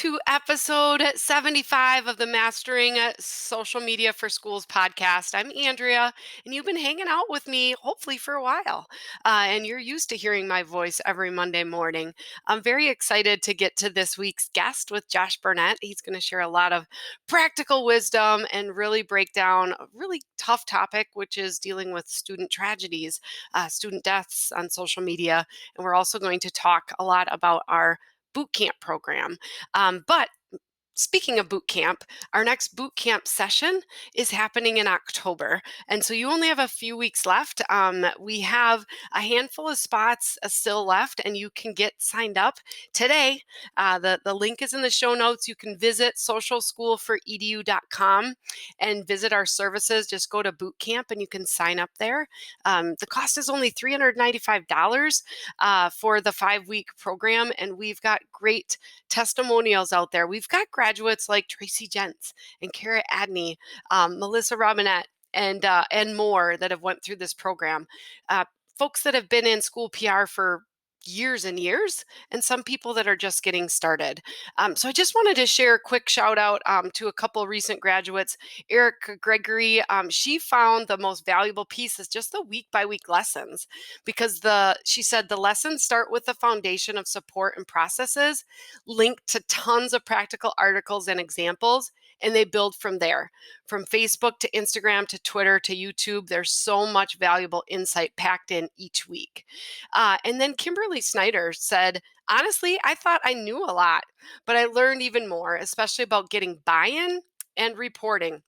to episode 75 of the Mastering Social Media for Schools podcast. I'm Andrea, and you've been hanging out with me hopefully for a while, and you're used to hearing my voice every Monday morning. I'm very excited to get to this week's guest with Josh Burnett. He's going to share a lot of practical wisdom and really break down a really tough topic, which is dealing with student tragedies, student deaths on social media. And we're also going to talk a lot about our Bootcamp program. But speaking of boot camp, our next boot camp session is happening in October. And so you only have a few weeks left. We have a handful of spots still left, and you can get signed up today. The link is in the show notes. You can visit socialschoolforedu.com and visit our services. Just go to boot camp and you can sign up there. The cost is only $395 for the 5-week program, and we've got great testimonials out there. We've got graduates like Tracy Jentz and Kara Adney, Melissa Robinette, and more that have went through this program. Folks that have been in school PR for years and years, and some people that are just getting started. So I just wanted to share a quick shout out to a couple recent graduates. Erica Gregory, she found the most valuable piece is just the week-by-week lessons, because she said the lessons start with the foundation of support and processes, linked to tons of practical articles and examples, and they build from there. From Facebook to Instagram to Twitter to YouTube, there's so much valuable insight packed in each week. And then Kimberly Snyder said, honestly, I thought I knew a lot, but I learned even more, especially about getting buy-in and reporting.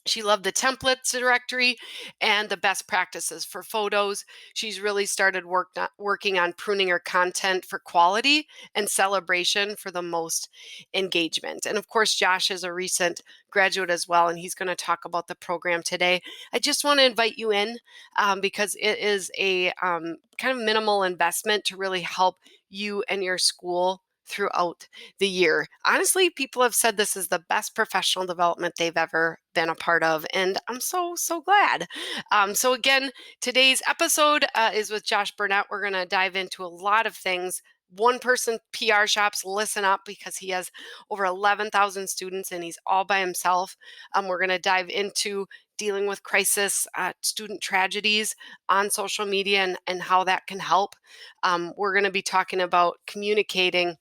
She loved the templates directory and the best practices for photos. She's really started working on pruning her content for quality and celebration for the most engagement. And of course, Josh is a recent graduate as well, and he's going to talk about the program today. I just want to invite you in because it is a kind of minimal investment to really help you and your school throughout the year. Honestly, people have said this is the best professional development they've ever been a part of, and I'm so glad. So again, today's episode is with Josh Burnett. We're going to dive into a lot of things. One-person PR shops, listen up, because he has over 11,000 students and he's all by himself. We're going to dive into dealing with crisis student tragedies on social media and how that can help. We're going to be talking about communicating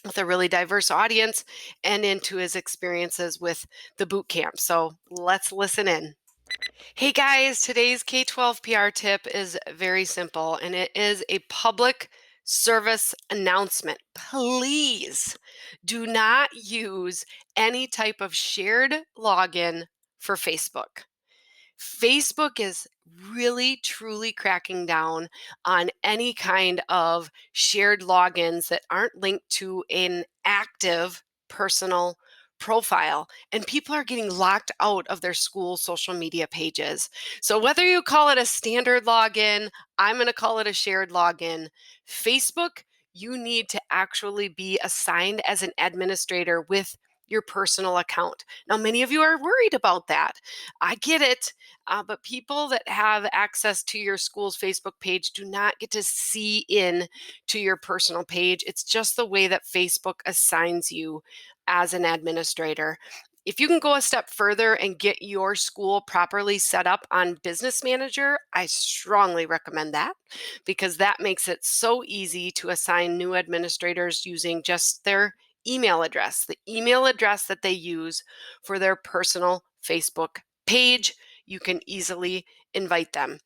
with a really diverse audience and into his experiences with the boot camp. So let's listen in. Hey guys, today's K12PR tip is very simple, and it is a public service announcement. Please do not use any type of shared login for Facebook. Facebook is really, truly cracking down on any kind of shared logins that aren't linked to an active personal profile, and people are getting locked out of their school social media pages. So whether you call it a standard login, I'm going to call it a shared login, Facebook, you need to actually be assigned as an administrator with your personal account. Now, many of you are worried about that. I get it. But people that have access to your school's Facebook page do not get to see in to your personal page. It's just the way that Facebook assigns you as an administrator. If you can go a step further and get your school properly set up on Business Manager, I strongly recommend that, because that makes it so easy to assign new administrators using just their email address, the email address that they use for their personal Facebook page. You can easily invite them.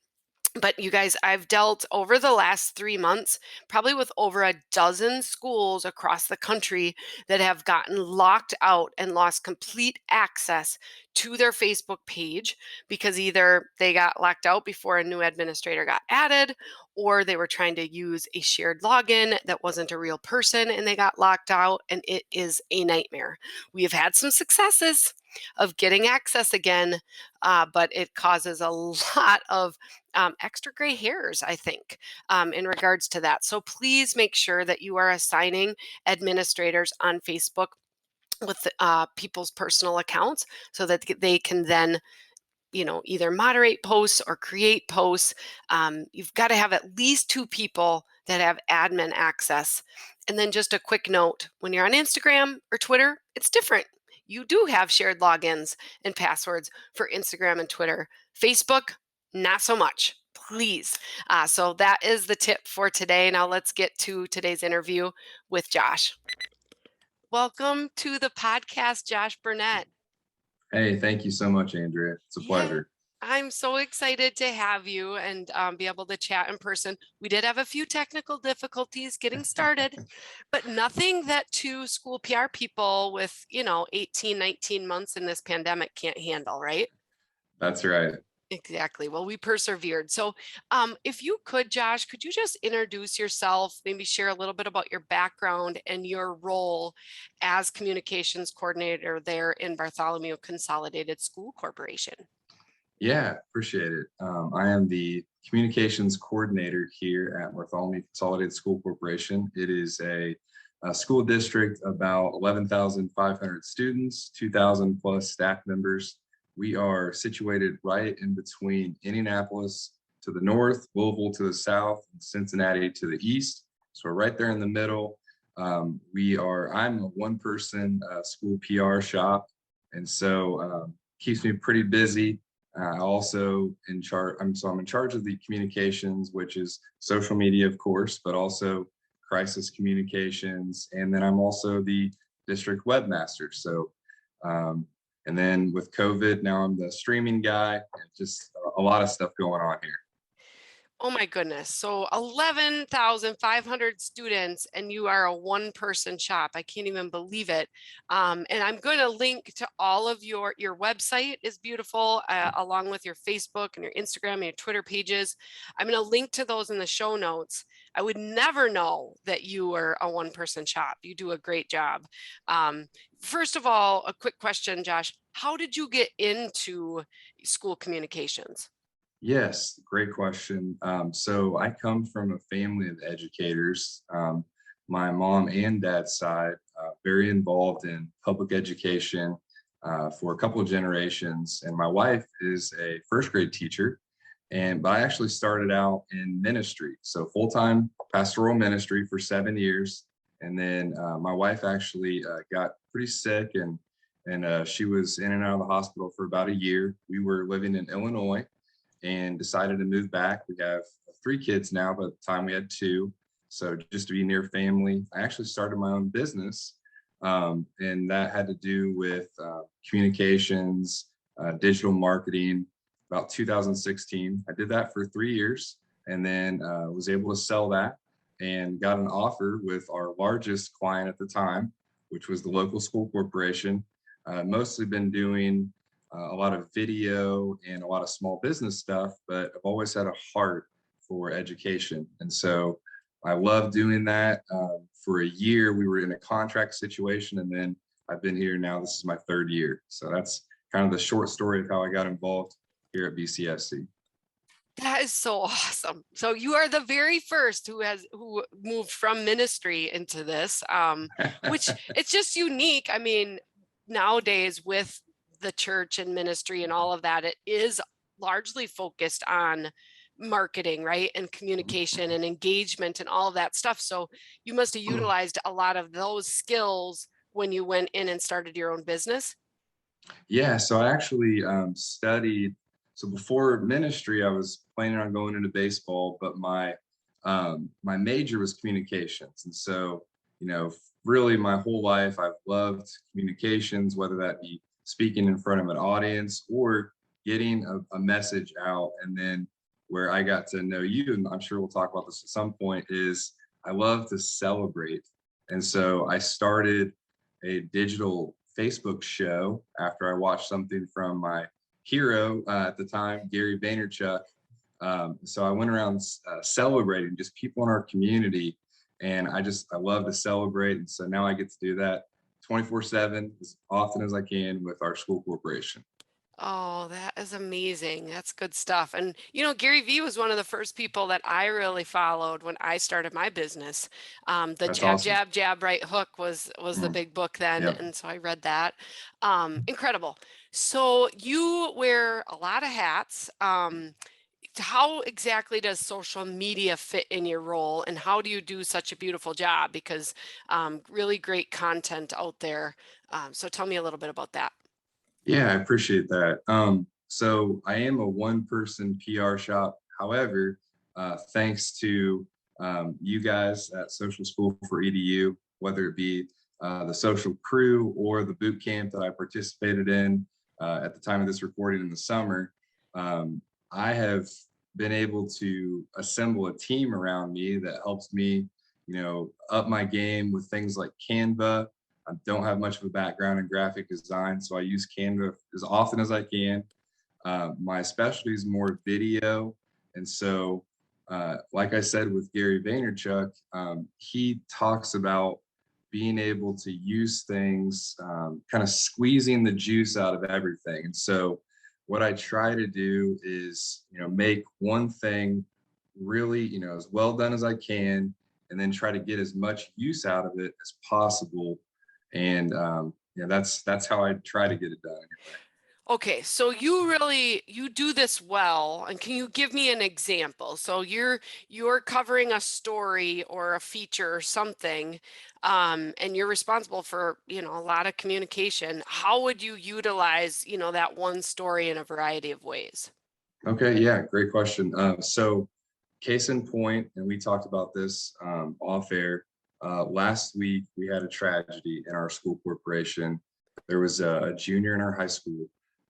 But you guys, I've dealt over the last 3 months, probably with over a dozen schools across the country that have gotten locked out and lost complete access to their Facebook page because either they got locked out before a new administrator got added, or they were trying to use a shared login that wasn't a real person and they got locked out, and it is a nightmare. We have had some successes of getting access again, but it causes a lot of extra gray hairs, I think, in regards to that. So please make sure that you are assigning administrators on Facebook with people's personal accounts so that they can then either moderate posts or create posts. You've got to have at least 2 people that have admin access. And then just a quick note, when you're on Instagram or Twitter, it's different. You do have shared logins and passwords for Instagram and Twitter. Facebook, not so much. Please. So that is the tip for today. Now let's get to today's interview with Josh. Welcome to the podcast, Josh Burnett. Hey, thank you so much, Andrea. It's a Yeah, pleasure. I'm so excited to have you and be able to chat in person. We did have a few technical difficulties getting started, but nothing that two school PR people with, 18, 19 months in this pandemic can't handle, right? That's right. Exactly. Well, we persevered. So, if you could, Josh, could you just introduce yourself, maybe share a little bit about your background and your role as communications coordinator there in Bartholomew Consolidated School Corporation? Yeah, appreciate it. I am the communications coordinator here at Bartholomew Consolidated School Corporation. It is a school district, about 11,500 students, 2,000 plus staff members. We are situated right in between Indianapolis to the north, Louisville to the south, and Cincinnati to the east. So we're right there in the middle. I'm a one-person school PR shop, and so keeps me pretty busy. Also in charge. I'm in charge of the communications, which is social media, of course, but also crisis communications, and then I'm also the district webmaster. So, and then with COVID, now I'm the streaming guy. And just a lot of stuff going on here. Oh my goodness. So 11,500 students and you are a one-person shop. I can't even believe it. And I'm going to link to all of your website is beautiful, along with your Facebook and your Instagram and your Twitter pages. I'm going to link to those in the show notes. I would never know that you were a one-person shop. You do a great job. First of all, a quick question, Josh. How did you get into school communications? Yes, great question. So I come from a family of educators. My mom and dad's side, very involved in public education for a couple of generations. And my wife is a first grade teacher. But I actually started out in ministry, so full-time pastoral ministry for 7 years. And then my wife actually got pretty sick, and she was in and out of the hospital for about a year. We were living in Illinois and decided to move back. We have 3 kids now, but at the time we had 2. So just to be near family, I actually started my own business. And that had to do with communications, digital marketing, about 2016. I did that for 3 years and then was able to sell that and got an offer with our largest client at the time, which was the local school corporation. Mostly been doing a lot of video and a lot of small business stuff, but I've always had a heart for education. And so I love doing that. For a year, we were in a contract situation, and then I've been here now. This is my 3rd year. So that's kind of the short story of how I got involved here at BCSC. That is so awesome. So you are the very first who moved from ministry into this, which it's just unique. I mean, nowadays with the church and ministry and all of that, it is largely focused on marketing, right? And communication and engagement and all of that stuff. So you must have utilized a lot of those skills when you went in and started your own business. Yeah, so I actually studied. So before ministry, I was planning on going into baseball, but my major was communications, and so really my whole life I've loved communications, whether that be speaking in front of an audience or getting a message out. And then where I got to know you, and I'm sure we'll talk about this at some point, is I love to celebrate, and so I started a digital Facebook show after I watched something from my hero at the time, Gary Vaynerchuk. So I went around celebrating just people in our community, and I love to celebrate. And so now I get to do that 24/7 as often as I can with our school corporation. Oh, that is amazing. That's good stuff. And Gary Vee was one of the first people that I really followed when I started my business. The That's Jab, awesome. Jab, Jab, Right Hook was the Mm, big book then, yep. and so I read that. Incredible. So you wear a lot of hats. how exactly does social media fit in your role, and how do you do such a beautiful job? Because really great content out there. So tell me a little bit about that. Yeah, I appreciate that. So I am a one-person PR shop. However, thanks to you guys at Social School for EDU, whether it be the social crew or the boot camp that I participated in at the time of this recording in the summer, um, I have been able to assemble a team around me that helps me, up my game with things like Canva. I don't have much of a background in graphic design, so I use Canva as often as I can. My specialty is more video, and so, like I said with Gary Vaynerchuk, he talks about being able to use things, kind of squeezing the juice out of everything. And so, what I try to do is, make one thing really, as well done as I can, and then try to get as much use out of it as possible. And that's how I try to get it done anyway. Okay, so you do this well, and can you give me an example? So you're covering a story or a feature or something, and you're responsible for, a lot of communication. How would you utilize, that one story in a variety of ways? Okay, yeah, great question. So, case in point, and we talked about this off air. Last week, we had a tragedy in our school corporation. There was a junior in our high school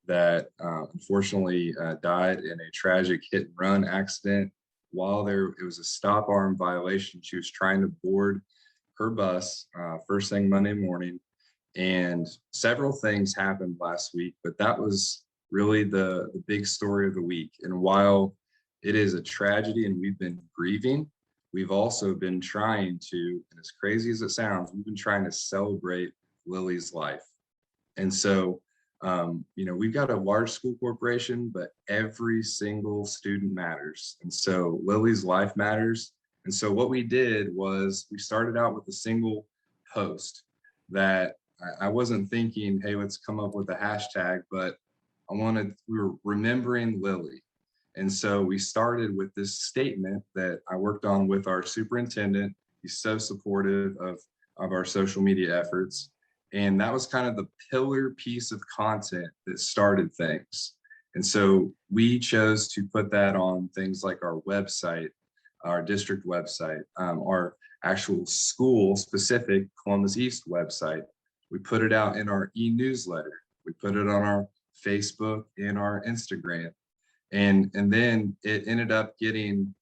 that unfortunately died in a tragic hit and run accident. While it was a stop arm violation. She was trying to board her bus first thing Monday morning, and several things happened last week, but that was really the big story of the week. And while it is a tragedy and we've been grieving, we've also been trying to, and as crazy as it sounds, we've been trying to celebrate Lily's life. And so, we've got a large school corporation, but every single student matters. And so Lily's life matters. And so what we did was we started out with a single post that I wasn't thinking, hey, let's come up with a hashtag, but we were remembering Lily. And so we started with this statement that I worked on with our superintendent. He's so supportive of our social media efforts. And that was kind of the pillar piece of content that started things. And so we chose to put that on things like our website, our district website, our actual school specific Columbus East website. We put it out in our e-newsletter. We put it on our Facebook and our Instagram. And then it ended up getting,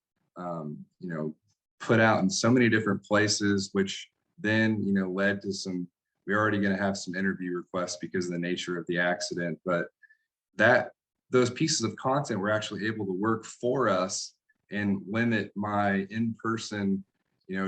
put out in so many different places, which then, led to we're already going to have some interview requests because of the nature of the accident. But that those pieces of content were actually able to work for us and limit my in-person,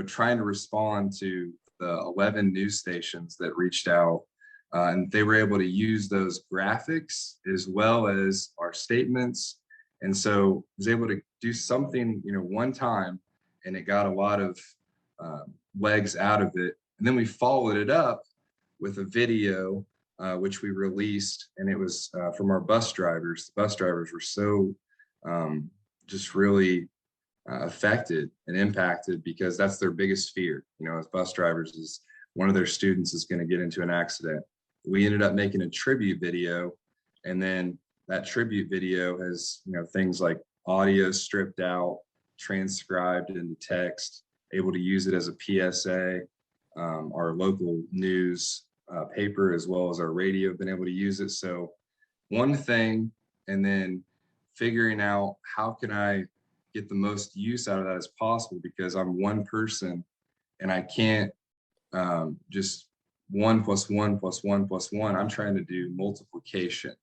trying to respond to the 11 news stations that reached out. And they were able to use those graphics as well as our statements. And so I was able to do something, one time, and it got a lot of legs out of it. And then we followed it up with a video, which we released, and it was from our bus drivers. The bus drivers were so just really affected and impacted because that's their biggest fear, as bus drivers, is one of their students is going to get into an accident. We ended up making a tribute video, and then that tribute video has, things like audio stripped out, transcribed into text, able to use it as a PSA. Our local news paper as well as our radio have been able to use it. So one thing, and then figuring out how can I get the most use out of that as possible, because I'm one person and I can't just 1 + 1 + 1 + 1. I'm trying to do multiplication.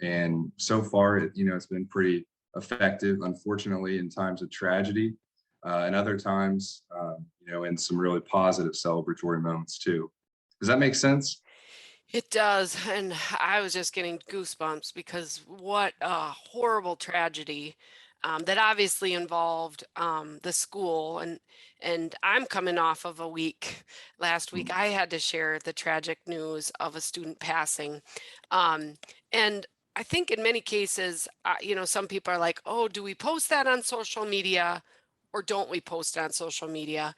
And so far, it's been pretty effective, unfortunately, in times of tragedy, and other times, in some really positive celebratory moments too. Does that make sense? It does, and I was just getting goosebumps because what a horrible tragedy that obviously involved the school, and I'm coming off of a week. Last week, Mm. I had to share the tragic news of a student passing, um, and I think in many cases, some people are like, oh, do we post that on social media or don't we post it on social media?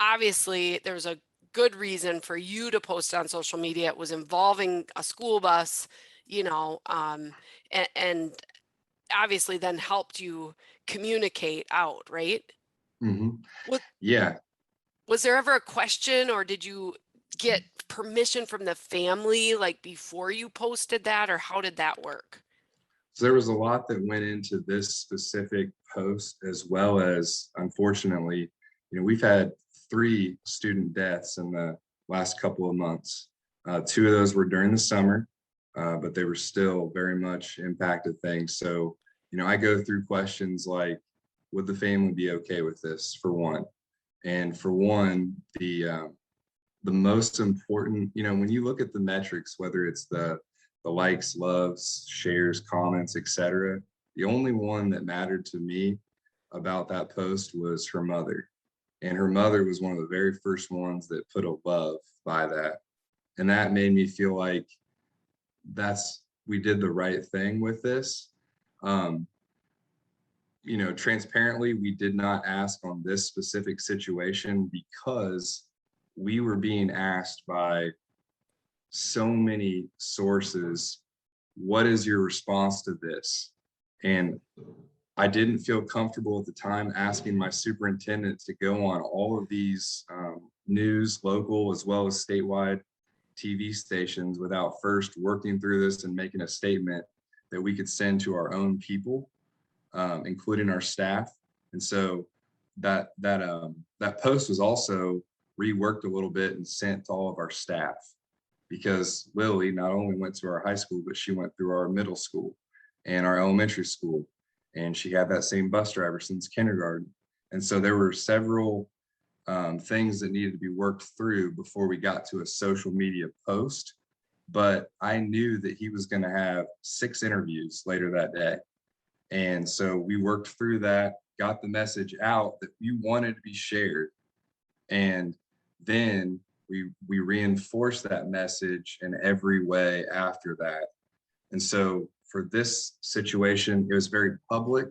Obviously, there's a good reason for you to post on social media. It was involving a school bus, and obviously then helped you communicate out, right? Mhm. Was, Yeah. was there ever a question, or did you get permission from the family like before you posted that, or how did that work? So there was a lot that went into this specific post, as well as, unfortunately, we've had 3 student deaths in the last couple of months. 2 of those were during the summer, but they were still very much impacted things. So, I go through questions like, would the family be okay with this, for one? And for one, the most important, when you look at the metrics, whether it's the likes, loves, shares, comments, etc., the only one that mattered to me about that post was her mother. And her mother was one of the very first ones that put a love by that. And that made me feel like we did the right thing with this. Um, transparently, we did not ask on this specific situation because we were being asked by so many sources, what is your response to this? And I didn't feel comfortable at the time asking my superintendent to go on all of these news, local as well as statewide TV stations without first working through this and making a statement that we could send to our own people, including our staff. And so that post was also reworked a little bit and sent to all of our staff, because Lily not only went to our high school, but she went through our middle school and our elementary school. And she had that same bus driver since kindergarten. And so there were several things that needed to be worked through before we got to a social media post. But I knew that he was going to have 6 interviews later that day. And so we worked through that, got the message out that we wanted to be shared. And then we reinforced that message in every way after that. And so for this situation, it was very public,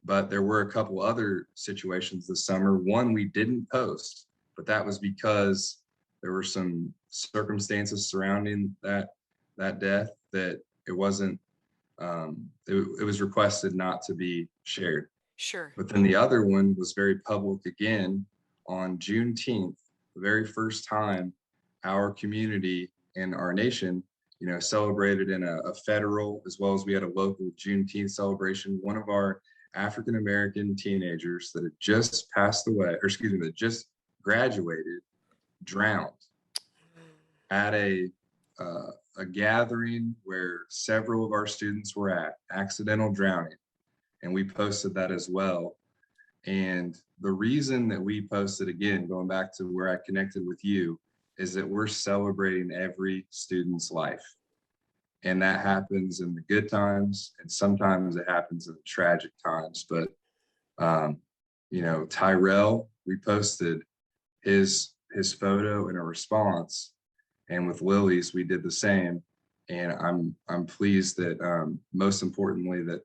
but there were a couple other situations this summer. One we didn't post, but that was because there were some circumstances surrounding that death that it wasn't it was requested not to be shared. Sure. But then the other one was very public again on Juneteenth, the very first time our community and our nation, celebrated in a federal, as well as we had a local Juneteenth celebration. One of our African American teenagers that had just passed away, or excuse me, that just graduated, drowned at a gathering where several of our students were at, accidental drowning. And we posted that as well. And the reason that we posted, again, going back to where I connected with you, is that we're celebrating every student's life. And that happens in the good times, and sometimes it happens in the tragic times. But, Tyrell, we posted his photo in a response. And with Lily's, we did the same. And I'm pleased that, most importantly, that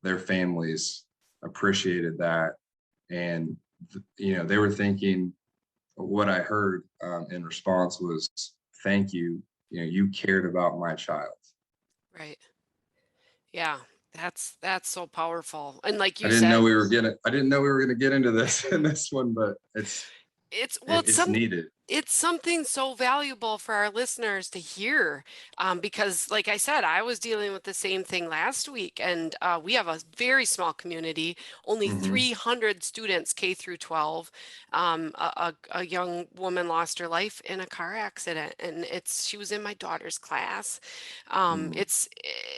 their families appreciated that. And they were thinking, what I heard in response was, thank you, you cared about my child. Right. Yeah. That's so powerful. And like I you didn't know said, we were gonna I didn't know we were gonna get into this in this one, but it's well, it's needed. it's something so valuable for our listeners to hear, because like I said, I was dealing with the same thing last week, and we have a very small community, only Hmm. 300 students K through 12. A young woman lost her life in a car accident, and she was in my daughter's class. Hmm.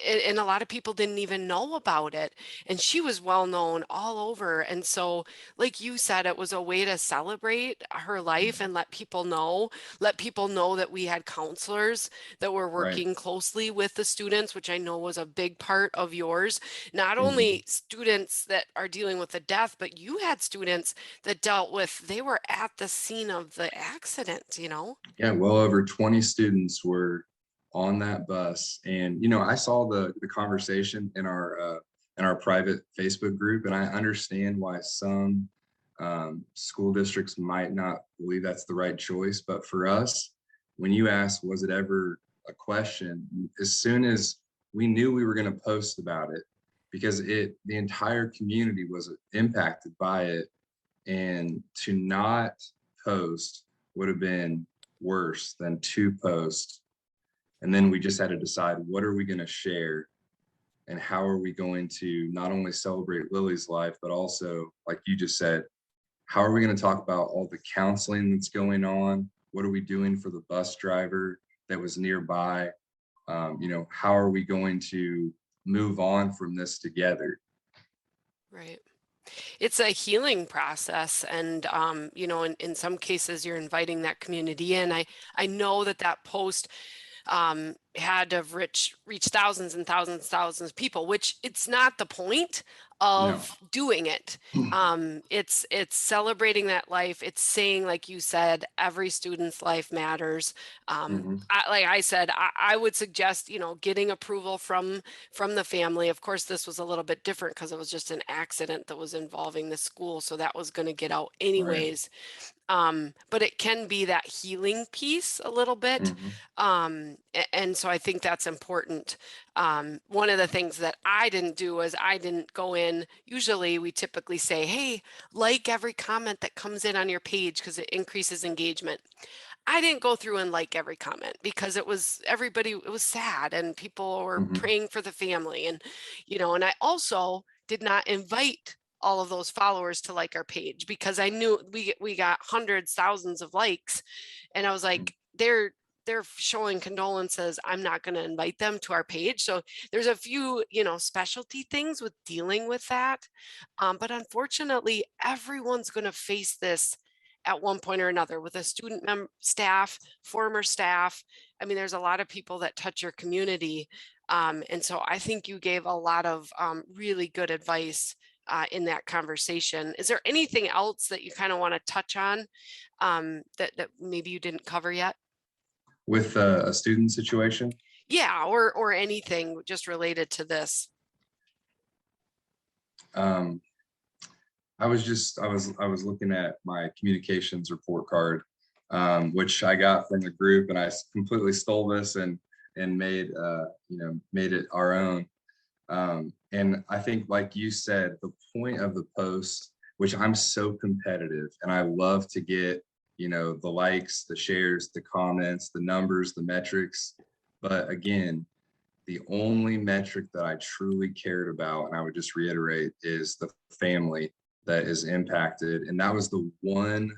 And a lot of people didn't even know about it, and she was well known all over. And so like you said, it was a way to celebrate her life and let people know that we had counselors that were Right. working closely with the students, which I know was a big part of yours. Not Hmm. only students that are dealing with the death, but you had students that they were at the scene of the accident, Yeah, well over 20 students were on that bus. And, I saw the conversation in our private Facebook group, and I understand why some school districts might not believe that's the right choice. But for us, when you asked, was it ever a question, as soon as we knew we were going to post about it, because the entire community was impacted by it, and to not post would have been worse than to post. And then we just had to decide, what are we going to share, and how are we going to not only celebrate Lily's life, but also, like you just said, how are we going to talk about all the counseling that's going on? What are we doing for the bus driver that was nearby? How are we going to move on from this together? Right. It's a healing process, and in some cases you're inviting that community in. I know that post had to have reached thousands and thousands of people, which it's not the point No. of doing it. It's celebrating that life. It's saying, like you said, every student's life matters. Hmm. Like I said, I would suggest, getting approval from the family. Of course, this was a little bit different because it was just an accident that was involving the school, so that was going to get out Right. anyways. But it can be that healing piece a little bit. Hmm. And so I think that's important. One of the things that I didn't do was I didn't go in. Usually we typically say, hey, like every comment that comes in on your page because it increases engagement. I didn't go through and like every comment because it was sad and people were Hmm. praying for the family. And I also did not invite all of those followers to like our page because I knew we got hundreds, thousands of likes. And I was like, they're showing condolences. I'm not going to invite them to our page. So there's a few, specialty things with dealing with that. But unfortunately, everyone's going to face this at one point or another with a staff, former staff. I mean, there's a lot of people that touch your community. And so I think you gave a lot of really good advice in that conversation. Is there anything else that you kind of want to touch on that maybe you didn't cover yet? With a student situation. Yeah, or anything just related to this. um, I was looking at my communications report card, which I got from the group, and I completely stole this and made it our own. And I think, like you said, the point of the post, which I'm so competitive and I love to get, the likes, the shares, the comments, the numbers, the metrics. But again, the only metric that I truly cared about, and I would just reiterate, is the family that is impacted. And that was the one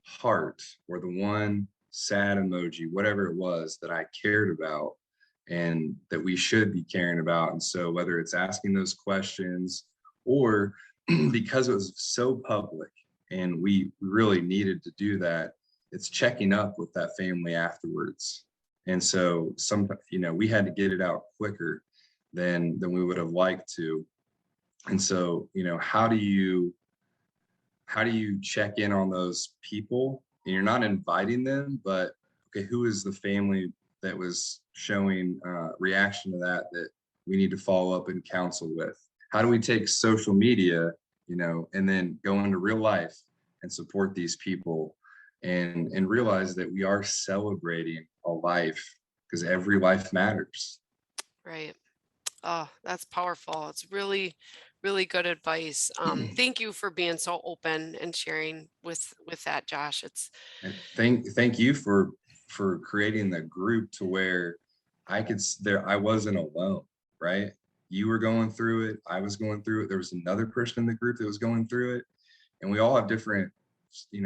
heart or the one sad emoji, whatever it was, that I cared about and that we should be caring about. And so, whether it's asking those questions or because it was so public and we really needed to do that, it's checking up with that family afterwards. And so we had to get it out quicker than we would have liked to. And so, how do you check in on those people? And you're not inviting them, but okay, who is the family that was showing reaction to that we need to follow up and counsel with? How do we take social media, and then go into real life and support these people, and realize that we are celebrating a life, because every life matters. Right. Oh, that's powerful. It's really, really good advice. Thank you for being so open and sharing with that, Josh. It's And thank you for creating the group to where I wasn't alone, right? You were going through it, I was going through it, there was another person in the group that was going through it, and we all have different,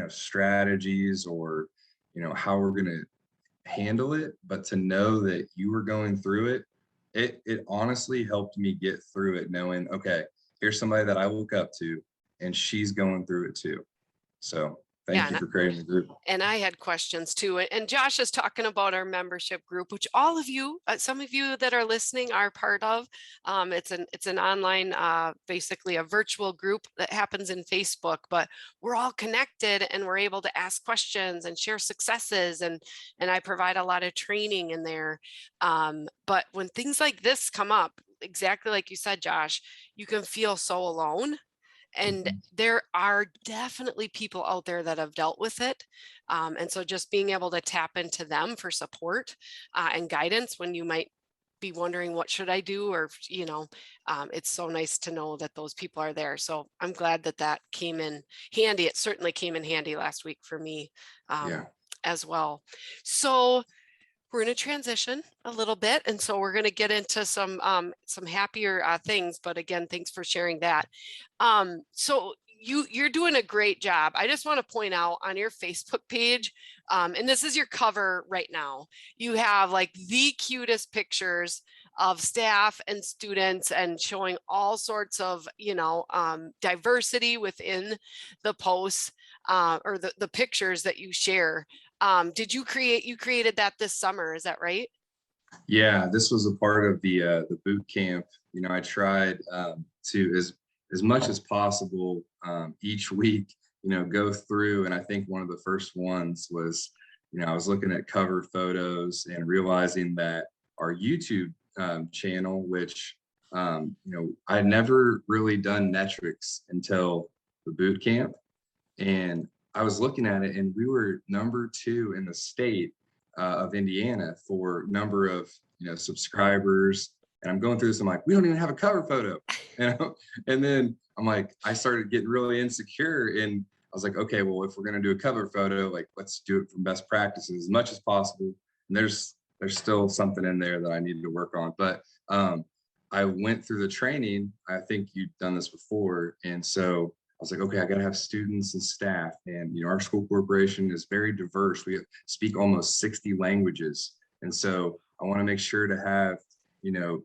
strategies, or how we're going to handle it. But to know that you were going through it, it honestly helped me get through it, knowing, okay, here's somebody that I look up to, and she's going through it too. So Yeah, Thank you for creating the group. and I had questions too. And Josh is talking about our membership group, which all of you, some of you that are listening are part of. It's an online, basically a virtual group that happens in Facebook, but we're all connected and we're able to ask questions and share successes. And I provide a lot of training in there. But when things like this come up, exactly like you said, Josh, you can feel so alone. And Mhm. there are definitely people out there that have dealt with it. And so just being able to tap into them for support and guidance when you might be wondering what should I do, or it's so nice to know that those people are there. So I'm glad that that came in handy. It certainly came in handy last week for me, um, Yeah. as well. So we're going to transition a little bit, and so we're going to get into some happier things. But again, thanks for sharing that. So you're doing a great job. I just want to point out on your Facebook page, and this is your cover right now. You have like the cutest pictures of staff and students, and showing all sorts of diversity within the posts, or the pictures that you share. You created that this summer, is that right? Yeah, this was a part of the boot camp. I tried to as much as possible each week, go through. And I think one of the first ones was, I was looking at cover photos and realizing that our YouTube channel, which I had never really done metrics until the boot camp, and I was looking at it, and we were number 2 in the state of Indiana for number of subscribers. And I'm going through this. I'm like, we don't even have a cover photo, you know. And then I'm like, I started getting really insecure, and I was like, okay, well, if we're gonna do a cover photo, like let's do it from best practices as much as possible. And there's still something in there that I needed to work on, but I went through the training. I think you've done this before, and so I was like, okay, I got to have students and staff. And, our school corporation is very diverse. We speak almost 60 languages. And so I want to make sure to have,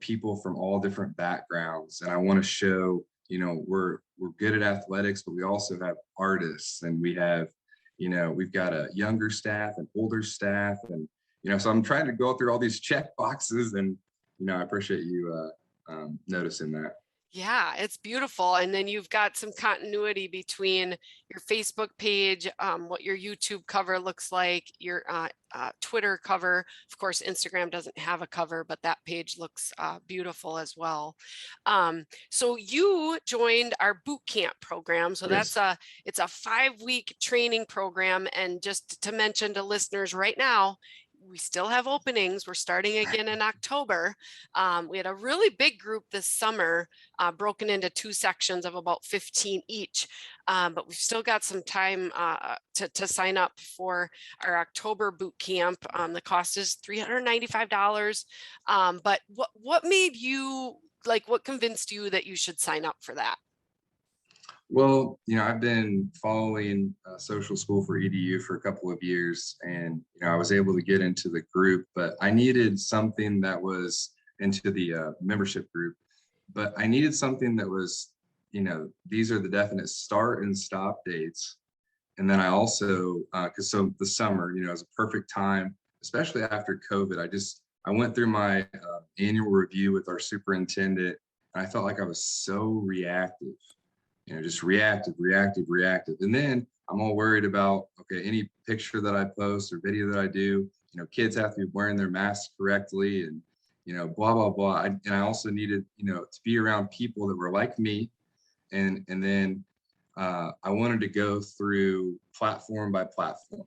people from all different backgrounds. And I want to show, we're good at athletics, but we also have artists, and we have, we've got a younger staff and older staff. And, so I'm trying to go through all these check boxes, and, I appreciate you noticing that. Yeah, it's beautiful. And then you've got some continuity between your Facebook page, what your YouTube cover looks like, your Twitter cover. Of course, Instagram doesn't have a cover, but that page looks beautiful as well. So you joined our boot camp program. So Yes. it's a 5-week training program. And just to mention to listeners right now, we still have openings. We're starting again in October. We had a really big group this summer, broken into 2 sections of about 15 each. But we've still got some time to sign up for our October boot camp. The cost is $395. But what made you, like, what convinced you that you should sign up for that? Well, I've been following Social School for EDU for a couple of years, and I was able to get into the group, but I needed something that was into the membership group. But I needed something that was, these are the definite start and stop dates. And then I also, because so the summer, is a perfect time, especially after COVID. I went through my annual review with our superintendent, and I felt like I was so reactive, just reactive, reactive, reactive. And then I'm all worried about, okay, any picture that I post or video that I do, kids have to be wearing their masks correctly, and, blah, blah, blah. And I also needed, to be around people that were like me. And then I wanted to go through platform by platform.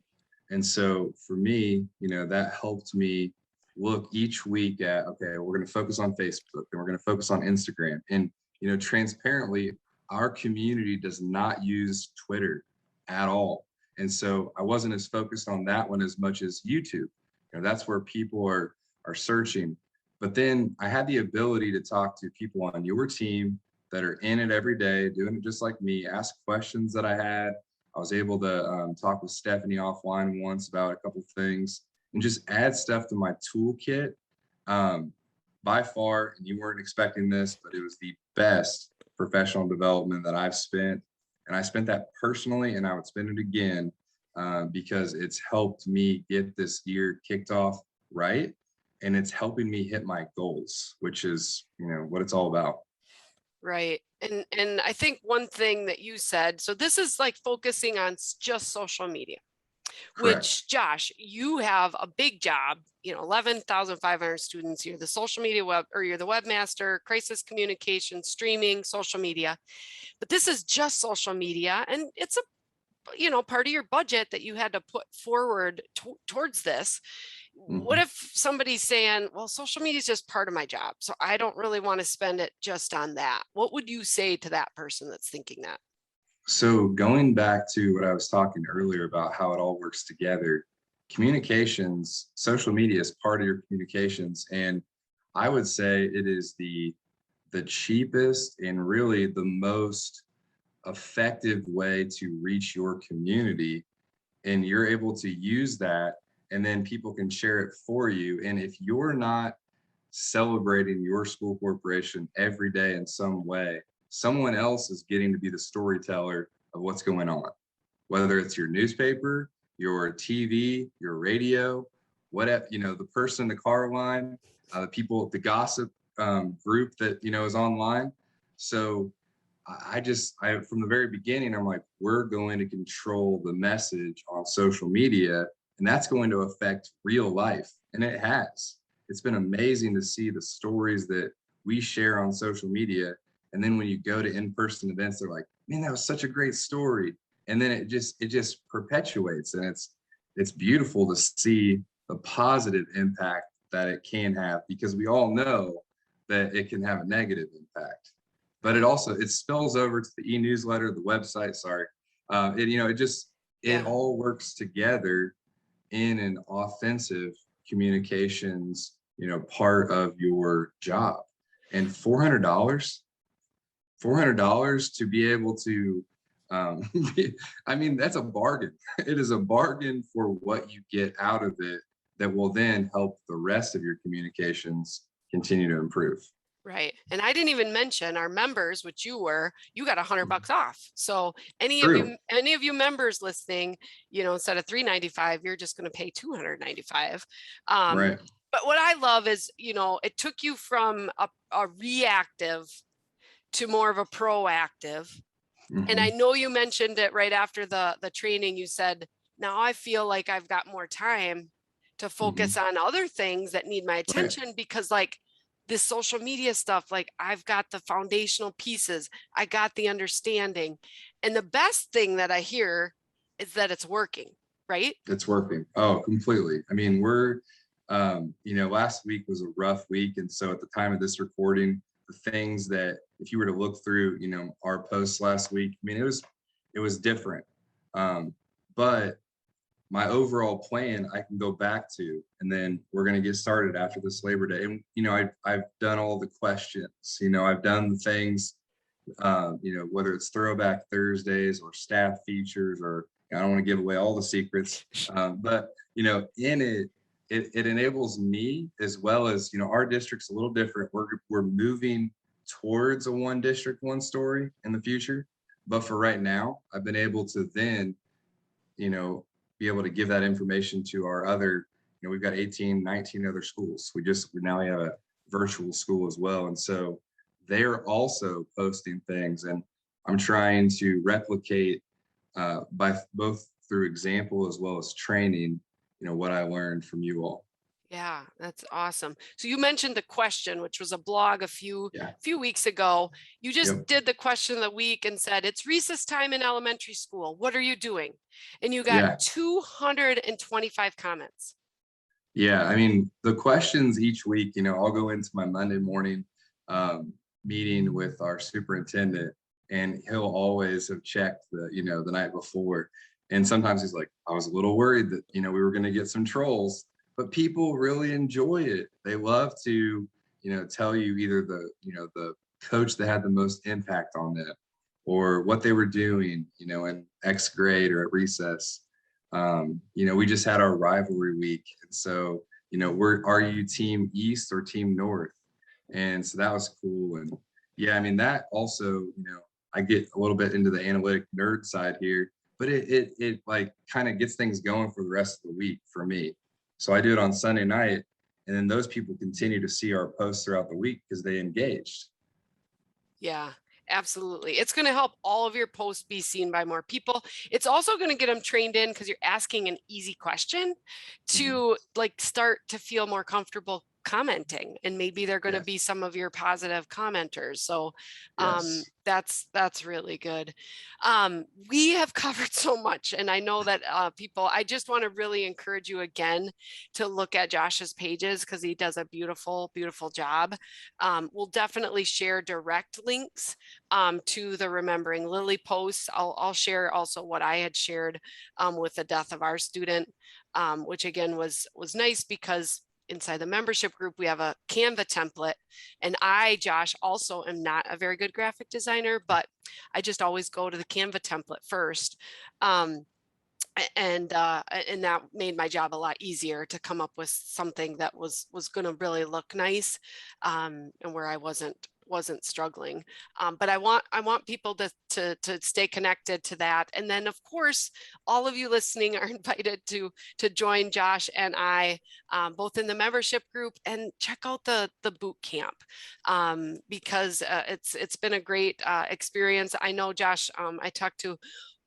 And so for me, that helped me look each week at, okay, we're going to focus on Facebook, and we're going to focus on Instagram. And, transparently, our community does not use Twitter at all. And so I wasn't as focused on that one as much as YouTube. That's where people are searching. But then I had the ability to talk to people on your team that are in it every day, doing it just like me, ask questions that I had. I was able to talk with Stephanie offline once about a couple things, and just add stuff to my toolkit. By far, and you weren't expecting this, but it was the best professional development that I've spent. And I spent that personally, and I would spend it again because it's helped me get this year kicked off right. And it's helping me hit my goals, which is, what it's all about. Right. And I think one thing that you said, so this is like focusing on just social media, Correct. which Josh, you have a big job, 11,500 students. You're the social media you're the webmaster, crisis communication, streaming, social media. But this is just social media, and it's a part of your budget that you had to put forward towards this. What Mhm. if somebody's saying, well, social media is just part of my job, so I don't really want to spend it just on that? What would you say to that person that's thinking that? So going back to what I was talking earlier about how it all works together, communications, social media is part of your communications. And I would say it is the cheapest and really the most effective way to reach your community. And you're able to use that, and then people can share it for you. And if you're not celebrating your school corporation every day in some way, someone else is getting to be the storyteller of what's going on, whether it's your newspaper, your TV, your radio, whatever, the person in the car line, the people, the gossip group that, is online. So I from the very beginning, I'm like, we're going to control the message on social media, and that's going to affect real life. And it has. It's been amazing to see the stories that we share on social media. And then when you go to in-person events, they're like, man, that was such a great story. And then it just perpetuates. And it's beautiful to see the positive impact that it can have, because we all know that it can have a negative impact, but it spills over to the e-newsletter, the website. Sorry, it Yeah. all works together in an offensive communications, part of your job. And $400 to be able to, um, I mean, that's a bargain. It is a bargain for what you get out of it that will then help the rest of your communications continue to improve. Right. And I didn't even mention our members, which you got $100 off. So True. any of you members listening, instead of $395, you're just going to pay $295. Right. But what I love is, it took you from a reactive to more of a proactive. And I Hmm. know you mentioned it right after the training. You said, now I feel like I've got more time to focus Hmm. on other things that need my Right. attention, because like this social media stuff, like I've got the foundational pieces, I got the understanding. And the best thing that I hear is that it's working, right? It's working. Oh, completely. I mean, last week was a rough week. And so at the time of this recording, the things that if you were to look through, our posts last week, I mean, it was different. But my overall plan, I can go back to, and then we're going to get started after this Labor Day. And, I've done all the questions, I've done the things, whether it's Throwback Thursdays or staff features, or I don't want to give away all the secrets, but in it enables me, as well as our district's a little different. We're moving towards a one district, one story in the future, but for right now, I've been able to then be able to give that information to our other. We've got 18, 19 other schools. We now have a virtual school as well, and so they're also posting things, and I'm trying to replicate by both through example as well as training, what I learned from you all. Yeah, that's awesome. So you mentioned the question, which was a blog a few Yeah. few weeks ago. You just Yep. did the question of the week and said, it's recess time in elementary school. What are you doing? And you got Yeah. 225 comments. Yeah. I mean, the questions each week, I'll go into my Monday morning um, meeting with our superintendent, and he'll always have checked the night before. And sometimes he's like, I was a little worried that, we were going to get some trolls, but people really enjoy it. They love to, tell you either the coach that had the most impact on them, or what they were doing, in X grade or at recess. We just had our rivalry week. And so, are you team East or team North? And so that was cool. And yeah, I mean, that also, I get a little bit into the analytic nerd side here. but it like kind of gets things going for the rest of the week for me. So I do it on Sunday night, and then those people continue to see our posts throughout the week because they engaged. Yeah, absolutely. It's going to help all of your posts be seen by more people. It's also going to get them trained in because you're asking an easy question Mhm. to like start to feel more comfortable commenting, and maybe they're going to be Yes. some of your positive commenters. So Yes. that's really good. We have covered so much, and I know that people, I just want to really encourage you again to look at Josh's pages because he does a beautiful, beautiful job. We'll definitely share direct links to the Remembering Lily posts. I'll share also what I had shared with the death of our student, which again was nice because inside the membership group, we have a Canva template. And I, Josh, also am not a very good graphic designer, but I just always go to the Canva template first. Um, and that made my job a lot easier to come up with something that was going to really look nice, and where I wasn't struggling. But I want people to stay connected to that. And then of course, all of you listening are invited to join Josh and I, both in the membership group, and check out the boot camp, because it's been a great experience. I know, Josh, I talked to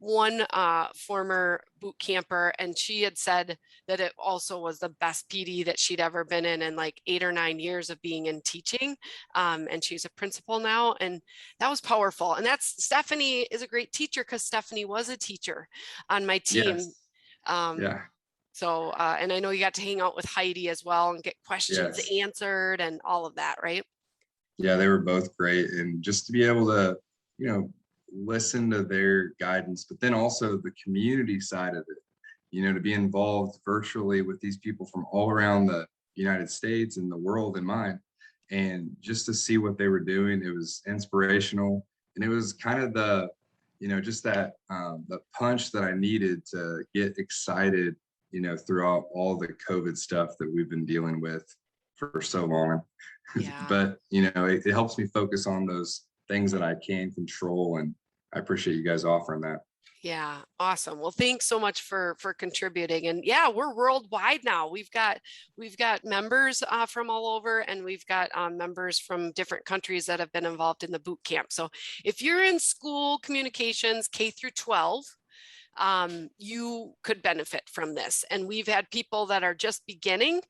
one former boot camper, and she had said that it also was the best PD that she'd ever been in like 8 or 9 years of being in teaching. And she's a principal now, and that was powerful. And that's Stephanie is a great teacher because Stephanie was a teacher on my team. Yes. Um, Yeah. and I know you got to hang out with Heidi as well and get questions Yes. answered and all of that, right? Yeah, they were both great. And just to be able to, you know, listen to their guidance, but then also the community side of it, to be involved virtually with these people from all around the United States and the world in mind. And just to see what they were doing, it was inspirational. And it was kind of just that the punch that I needed to get excited, throughout all the COVID stuff that we've been dealing with for so long. Yeah. But it helps me focus on those things that I can control, and I appreciate you guys offering that. Yeah, awesome. Well, thanks so much for contributing. And yeah, we're worldwide now. We've got members from all over, and we've got members from different countries that have been involved in the boot camp. So if you're in school communications K through 12, you could benefit from this. And we've had people that are just beginning,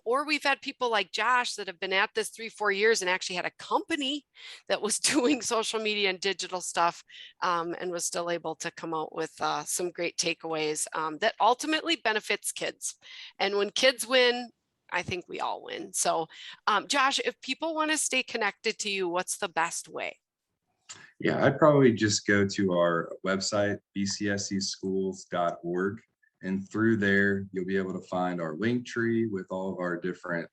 or we've had people like Josh that have been at this 3-4 years and actually had a company that was doing social media and digital stuff, and was still able to come out with some great takeaways that ultimately benefits kids. And when kids win, I think we all win. So, Josh, if people want to stay connected to you, what's the best way? Yeah, I'd probably just go to our website, bcscschools.org. And through there, you'll be able to find our link tree with all of our different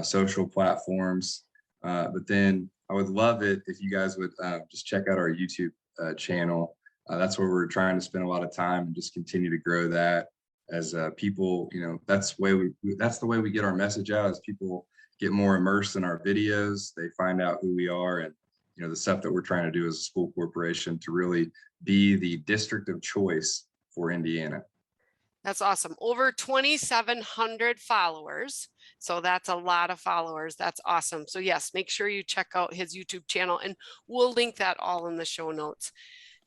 social platforms. But then I would love it if you guys would just check out our YouTube channel. That's where we're trying to spend a lot of time and just continue to grow that as people, that's the way we get our message out as people get more immersed in our videos. They find out who we are and the stuff that we're trying to do as a school corporation to really be the district of choice for Indiana. That's awesome. Over 2,700 followers. So that's a lot of followers. That's awesome. So yes, make sure you check out his YouTube channel, and we'll link that all in the show notes.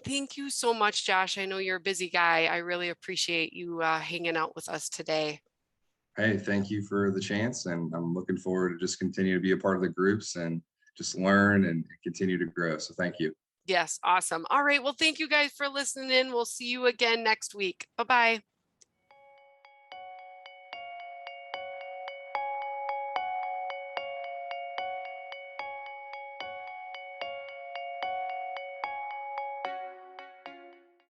Thank you so much, Josh. I know you're a busy guy. I really appreciate you hanging out with us today. Hey, thank you for the chance, and I'm looking forward to just continue to be a part of the groups and just learn and continue to grow. So thank you. Yes, awesome. All right. Well, thank you guys for listening in. We'll see you again next week. Bye-bye.